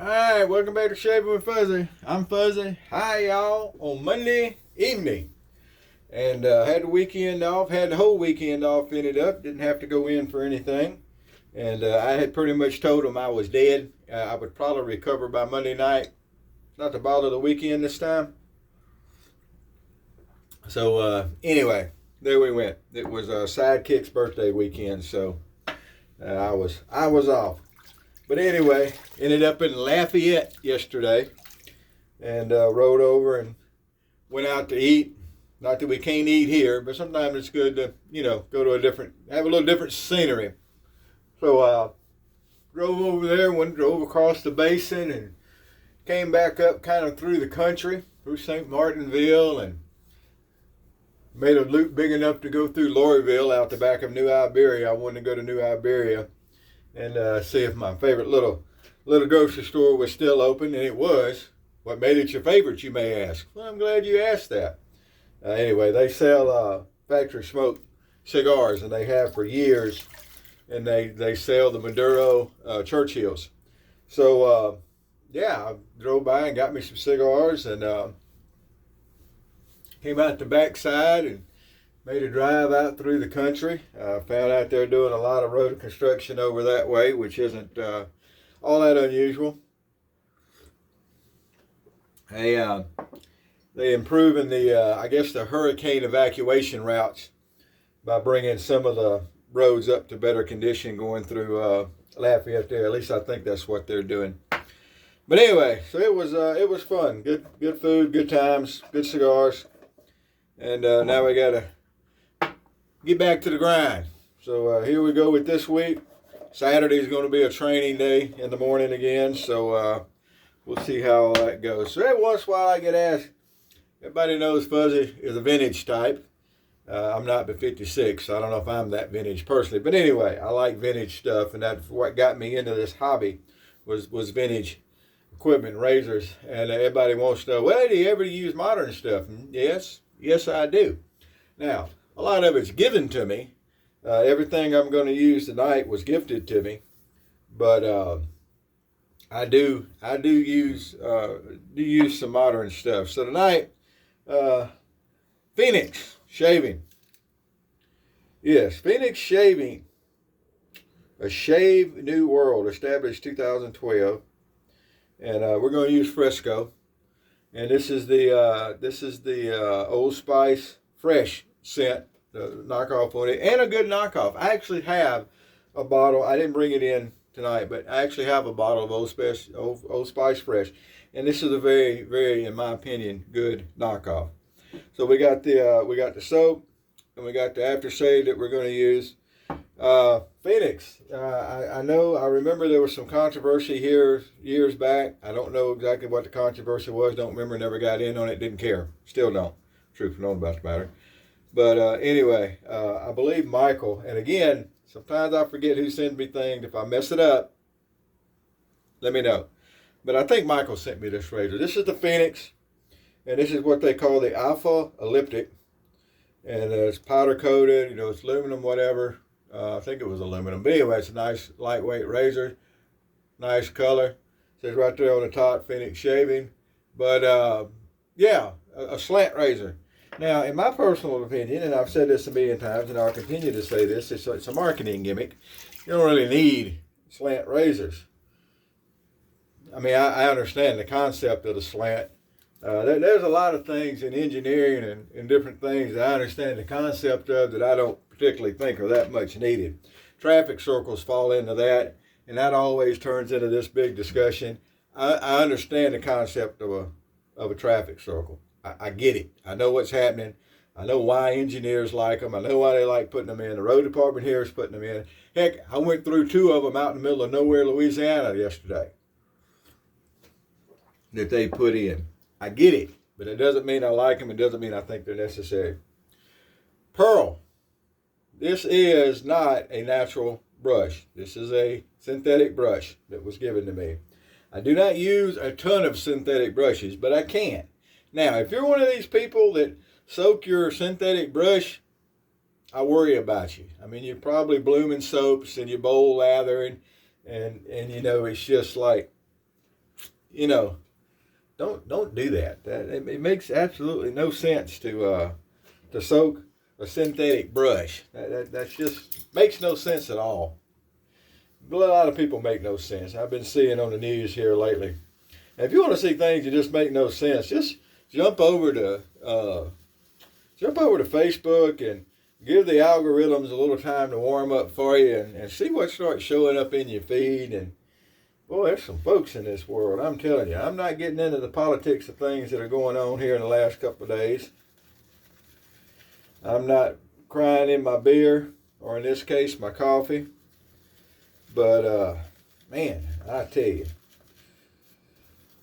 Alright, welcome back to Shaving with Fuzzy. I'm Fuzzy. Hi, y'all, on Monday evening. And had the weekend off, had the whole weekend off, ended up. Didn't have to go in for anything. And I had pretty much told them I was dead. I would probably recover by Monday night. Not to bother the weekend this time. So, anyway, there we went. It was Sidekick's birthday weekend, so I was off. But anyway, ended up in Lafayette yesterday and rode over and went out to eat. Not that we can't eat here, but sometimes it's good to, go to have a little different scenery. So drove over there, drove across the basin and came back up kind of through the country, through St. Martinville, and made a loop big enough to go through Lorryville out the back of New Iberia. I wanted to go to New Iberia and see if my favorite little grocery store was still open, and it was. What made it your favorite, you may ask? Well, I'm glad you asked that. Anyway, they sell factory smoked cigars, and they have for years, and they sell the Maduro Churchills. So, I drove by and got me some cigars, and came out the backside and made a drive out through the country. Found out they're doing a lot of road construction over that way, which isn't all that unusual. They improving the hurricane evacuation routes by bringing some of the roads up to better condition going through Lafayette there. At least I think that's what they're doing. But anyway, so it was fun. Good food, good times, good cigars, and now we gotta get back to the grind. So here we go with this week. Saturday is going to be a training day in the morning again, so we'll see how all that goes. So every once in a while I get asked, everybody knows Fuzzy is a vintage type. I'm not but 56, so I don't know if I'm that vintage personally. But anyway, I like vintage stuff, and that's what got me into this hobby was vintage equipment, razors. And everybody wants to know, well, do you ever use modern stuff? And yes, I do. Now, a lot of it's given to me. Everything I'm going to use tonight was gifted to me, but I do use some modern stuff. So tonight, Phoenix Shaving. Yes, Phoenix Shaving, a Shave New World, established 2012, and we're going to use Fresco, and this is the Old Spice Fresh scent, the knockoff on it, and a good knockoff. I actually have a bottle. I didn't bring it in tonight, but I actually have a bottle of Old Spice Fresh, and this is a very, very, in my opinion, good knockoff. So we got the soap, and we got the aftershave that we're going to use. Phoenix. I remember there was some controversy here years back. I don't know exactly what the controversy was. Don't remember. Never got in on it. Didn't care. Still don't. Truth known about the matter. But anyway, I believe Michael, and again, sometimes I forget who sends me things. If I mess it up, let me know. But I think Michael sent me this razor. This is the Phoenix, and this is what they call the Alpha Elliptic. And it's powder coated, it's aluminum, whatever. I think it was aluminum. But anyway, it's a nice lightweight razor. Nice color. It says right there on the top, Phoenix Shaving. But a slant razor. Now, in my personal opinion, and I've said this a million times, and I'll continue to say this, it's a marketing gimmick. You don't really need slant razors. I mean, I understand the concept of the slant. There's a lot of things in engineering and different things that I understand the concept of that I don't particularly think are that much needed. Traffic circles fall into that, and that always turns into this big discussion. I understand the concept of a traffic circle. I get it. I know what's happening. I know why engineers like them. I know why they like putting them in. The road department here is putting them in. Heck, I went through 2 of them out in the middle of nowhere, Louisiana yesterday that they put in. I get it, but it doesn't mean I like them. It doesn't mean I think they're necessary. Pearl. This is not a natural brush. This is a synthetic brush that was given to me. I do not use a ton of synthetic brushes, but I can. Now, if you're one of these people that soak your synthetic brush, I worry about you. I mean, you're probably blooming soaps and your bowl lather, and it's just like you know, don't do that. It makes absolutely no sense to soak a synthetic brush. That's just makes no sense at all. A lot of people make no sense. I've been seeing on the news here lately. And if you want to see things that just make no sense, just jump over to Facebook and give the algorithms a little time to warm up for you and see what starts showing up in your feed. And boy, there's some folks in this world. I'm telling you, I'm not getting into the politics of things that are going on here in the last couple of days. I'm not crying in my beer, or in this case, my coffee. But, man, I tell you,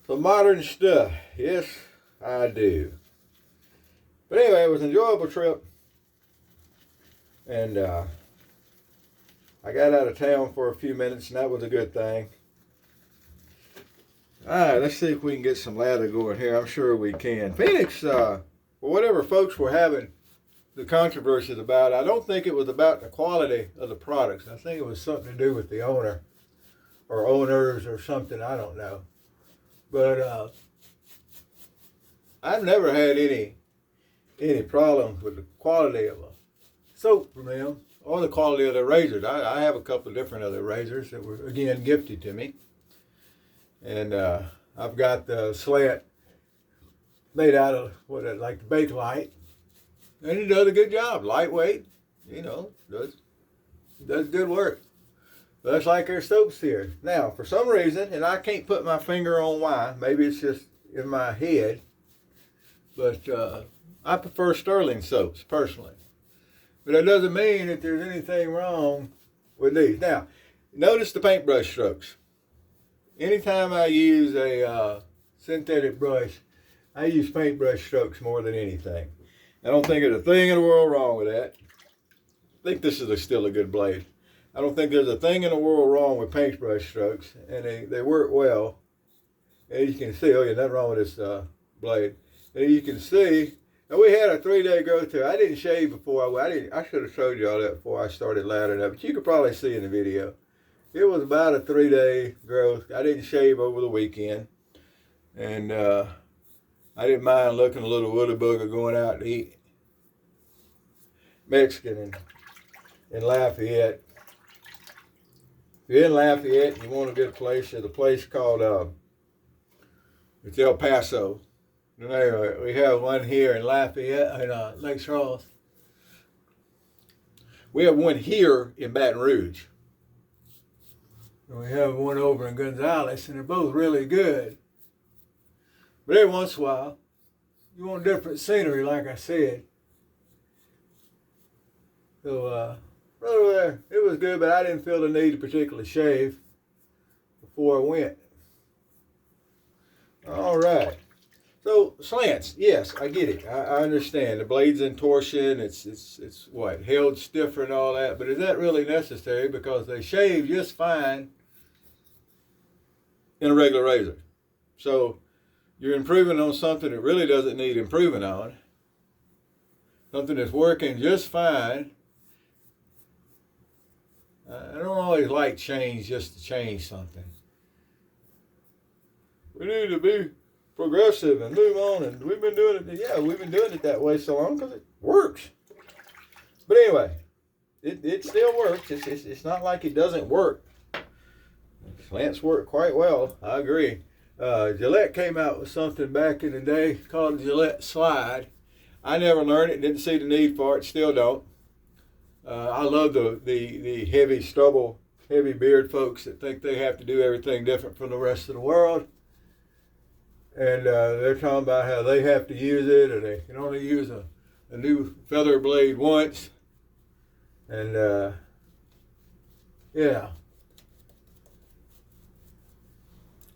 some modern stuff, yes, I do. But anyway, it was an enjoyable trip. And I got out of town for a few minutes, and that was a good thing. All right, let's see if we can get some lather going here. I'm sure we can. Phoenix, for whatever folks were having the controversies about, I don't think it was about the quality of the products. I think it was something to do with the owner or owners or something. I don't know. But I've never had any problems with the quality of a soap from them or the quality of their razors. I have a couple of different other razors that were, again, gifted to me. And I've got the slant made out of like the Bakelite. And he does a good job. Lightweight, does good work. But that's like our soaps here. Now, for some reason, and I can't put my finger on why, maybe it's just in my head, but I prefer Sterling soaps, personally. But that doesn't mean that there's anything wrong with these. Now, notice the paintbrush strokes. Anytime I use a synthetic brush, I use paintbrush strokes more than anything. I don't think there's a thing in the world wrong with that. I think this is still a good blade. I don't think there's a thing in the world wrong with paintbrush strokes, and they work well. And you can see, yeah, nothing wrong with this blade. And you can see, and we had a 3-day growth here. I didn't shave before I should have showed you all that before I started lathering up, but you could probably see in the video. It was about a 3-day growth. I didn't shave over the weekend, and I didn't mind looking a little woolly booger going out to eat Mexican in Lafayette. If you're in Lafayette and you want a good place, there's a place called it's El Paso. And anyway, we have one here in Lafayette and Lake Charles. We have one here in Baton Rouge. And we have one over in Gonzales, and they're both really good. But every once in a while, you want different scenery, like I said. So, right over there, it was good, but I didn't feel the need to particularly shave before I went. All right. So, slants, yes, I get it. I understand. The blade's in torsion, it's what, held stiffer and all that, but is that really necessary? Because they shave just fine in a regular razor. So, you're improving on something that really doesn't need improving on. Something that's working just fine. I don't always like change just to change something. We need to be progressive and move on, and we've been doing it. Yeah, we've been doing it that way so long because it works. But anyway, it still works. It's not like it doesn't work. Slants work quite well. I agree. Gillette came out with something back in the day called Gillette Slide. I never learned it, didn't see the need for it, still don't. I love the heavy stubble, heavy beard folks that think they have to do everything different from the rest of the world. And they're talking about how they have to use it, or they can only use a new feather blade once. And yeah.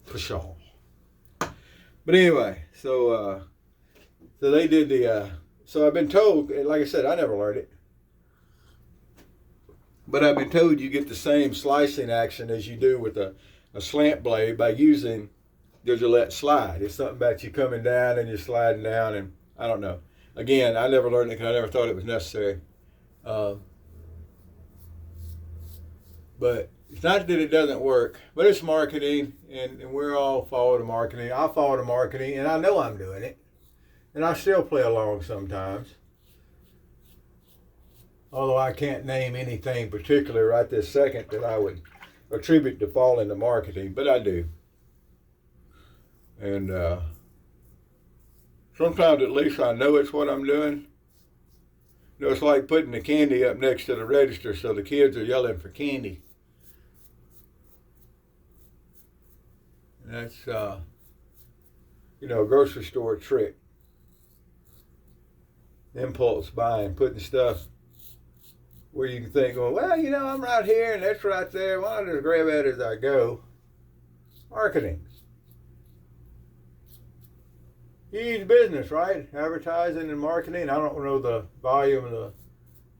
For sure. But anyway, so they did so I've been told, like I said, I never learned it. But I've been told you get the same slicing action as you do with a slant blade by using the Gillette Slide. It's something about you coming down and you're sliding down, and I don't know. Again, I never learned it because I never thought it was necessary. But It's not that it doesn't work, but it's marketing, and we're all follow the marketing. I follow the marketing, and I know I'm doing it. And I still play along sometimes. Although I can't name anything particular right this second that I would attribute to falling to marketing, but I do. And sometimes at least I know it's what I'm doing. You know, it's like putting the candy up next to the register so the kids are yelling for candy. And that's, you know, a grocery store trick. Impulse buying, putting stuff where you can think, well, you know, I'm right here and that's right there. Why don't I just grab at it as I go? Marketing. Huge business, right? Advertising and marketing. I don't know the volume of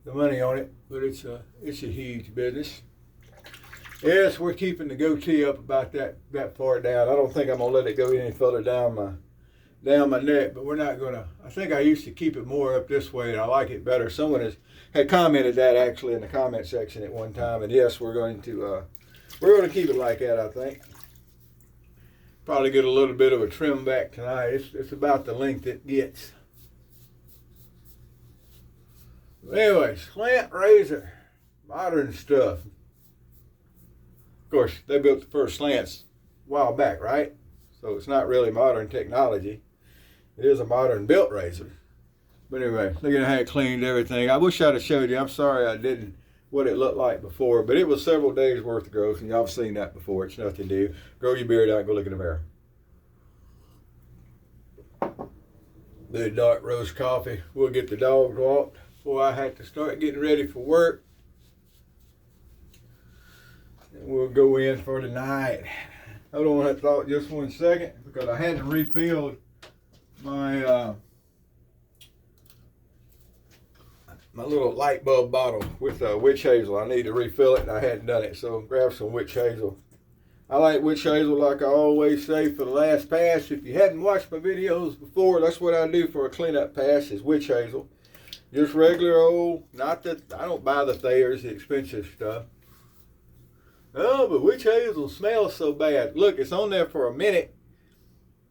the money on it, but it's a huge business. Yes, we're keeping the goatee up about that far down. I don't think I'm gonna let it go any further down my neck, but we're not gonna. I think I used to keep it more up this way, and I like it better. Someone had commented that actually in the comment section at one time, and yes, we're going to keep it like that. I think probably get a little bit of a trim back tonight. It's about the length it gets. Anyway, slant razor, modern stuff. Of course, they built the first slants a while back, right? So it's not really modern technology. It is a modern built razor. But anyway, look at how it cleaned everything. I wish I'd have showed you. I'm sorry I didn't what it looked like before, but it was several days worth of growth, and y'all have seen that before. It's nothing new. Grow your beard out and go look in the mirror. The dark roast coffee. We'll get the dogs walked before I have to start getting ready for work. And we'll go in for the night. Hold on, I thought just 1 second because I hadn't refilled my my little light bulb bottle with witch hazel. I need to refill it and I hadn't done it, so grab some witch hazel. I like witch hazel like I always say for the last pass. If you hadn't watched my videos before, that's what I do for a cleanup pass is witch hazel. Just regular old, not that I don't buy the Thayers, the expensive stuff. Oh, but witch hazel smells so bad. Look, it's on there for a minute,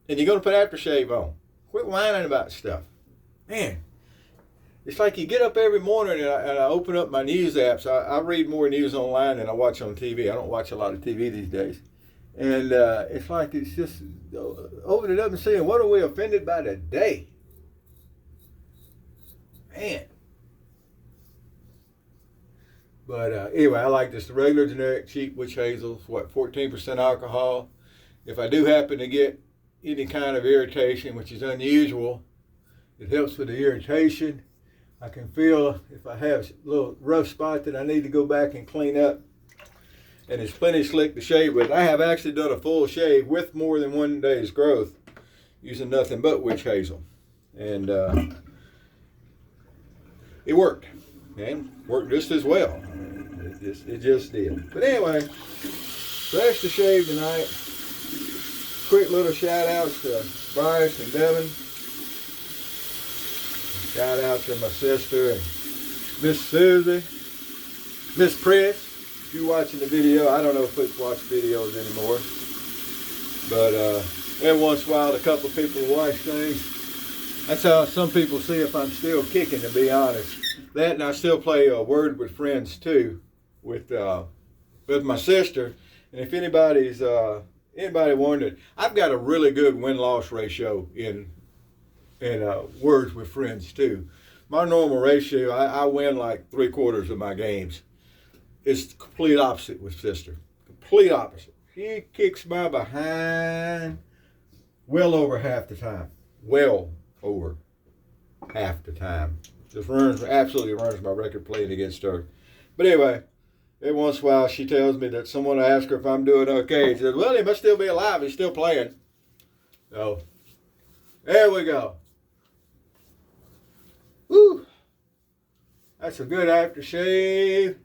and you're going to put aftershave on. Quit whining about stuff. Man, it's like you get up every morning and I open up my news apps. I read more news online than I watch on TV. I don't watch a lot of TV these days. And it's like it's just opening it up and saying, what are we offended by today? Man. But anyway, I like this. The regular generic cheap witch hazel, 14% alcohol. If I do happen to get any kind of irritation, which is unusual, it helps with the irritation. I can feel if I have a little rough spot that I need to go back and clean up. And it's plenty slick to shave with. I have actually done a full shave with more than 1 day's growth using nothing but witch hazel. And it worked. And worked just as well. It just did. But anyway, so that's the shave tonight. Quick little shout outs to Bryce and Devin. Shout out to my sister and Miss Susie, Miss Press. If you're watching the video, I don't know if folks watch videos anymore, but every once in a while, a couple of people watch things. That's how some people see if I'm still kicking, to be honest. That, and I still play Word with Friends too, with my sister. And if anybody's anybody wondered, I've got a really good win-loss ratio in Words with Friends too. My normal ratio, I win like 3/4 of my games. It's the complete opposite with sister. Complete opposite. She kicks my behind well over half the time. Well over half the time. Just absolutely runs my record playing against her. But anyway, every once in a while she tells me that someone will ask her if I'm doing okay. She says, well, he must still be alive. He's still playing. So, there we go. Woo! That's a good aftershave.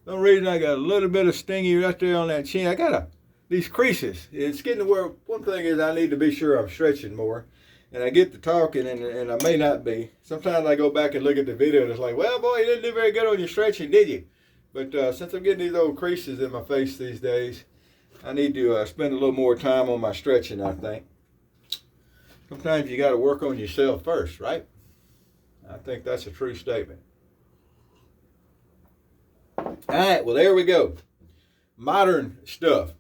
No reason I got a little bit of stingy right there on that chin. I got these creases. It's getting to where one thing is I need to be sure I'm stretching more. And I get to talking and I may not be. Sometimes I go back and look at the video and it's like, well, boy, you didn't do very good on your stretching, did you? But since I'm getting these old creases in my face these days, I need to spend a little more time on my stretching, I think. Sometimes you got to work on yourself first, right? I think that's a true statement. All right, well, there we go. Modern stuff.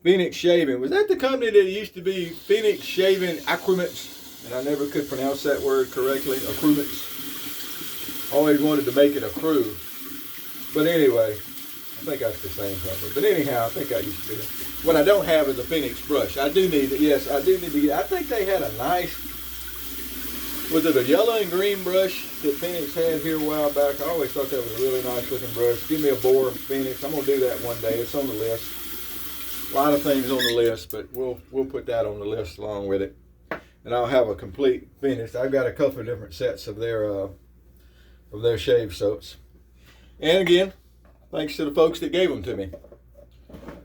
Phoenix Shaving. Was that the company that used to be Phoenix Shaving Accoutrements? And I never could pronounce that word correctly. Accoutrements. Always wanted to make it accrue. But anyway, I think that's the same company. But anyhow, I think I used to be. What I don't have is a Phoenix brush. I do need it. Yes, I do need to get. I think they had a nice. Was it a yellow and green brush that Phoenix had here a while back? I always thought that was a really nice looking brush. Give me a boar, Phoenix. I'm gonna do that one day. It's on the list. A lot of things on the list, but we'll put that on the list along with it. And I'll have a complete Phoenix. I've got a couple of different sets of their shave soaps. And again, thanks to the folks that gave them to me.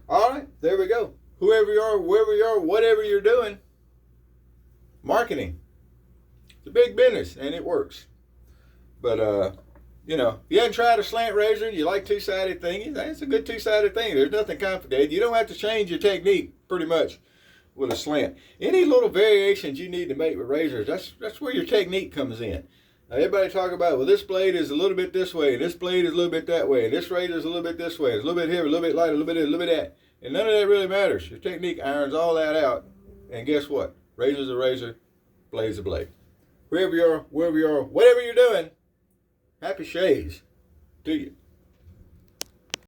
All right, there we go. Whoever you are, wherever you are, whatever you're doing, marketing. It's a big business, and it works. But, you know, if you hadn't tried a slant razor, you like two-sided thingies, that's a good two-sided thing. There's nothing complicated. You don't have to change your technique, pretty much, with a slant. Any little variations you need to make with razors, that's where your technique comes in. Now, everybody talk about, well, this blade is a little bit this way, this blade is a little bit that way, this razor is a little bit this way, it's a little bit here, a little bit lighter, a little bit this, a little bit that. And none of that really matters. Your technique irons all that out. And guess what? Razor's a razor, blade's a blade. Wherever you are, wherever you are, whatever you're doing, happy shaves to you.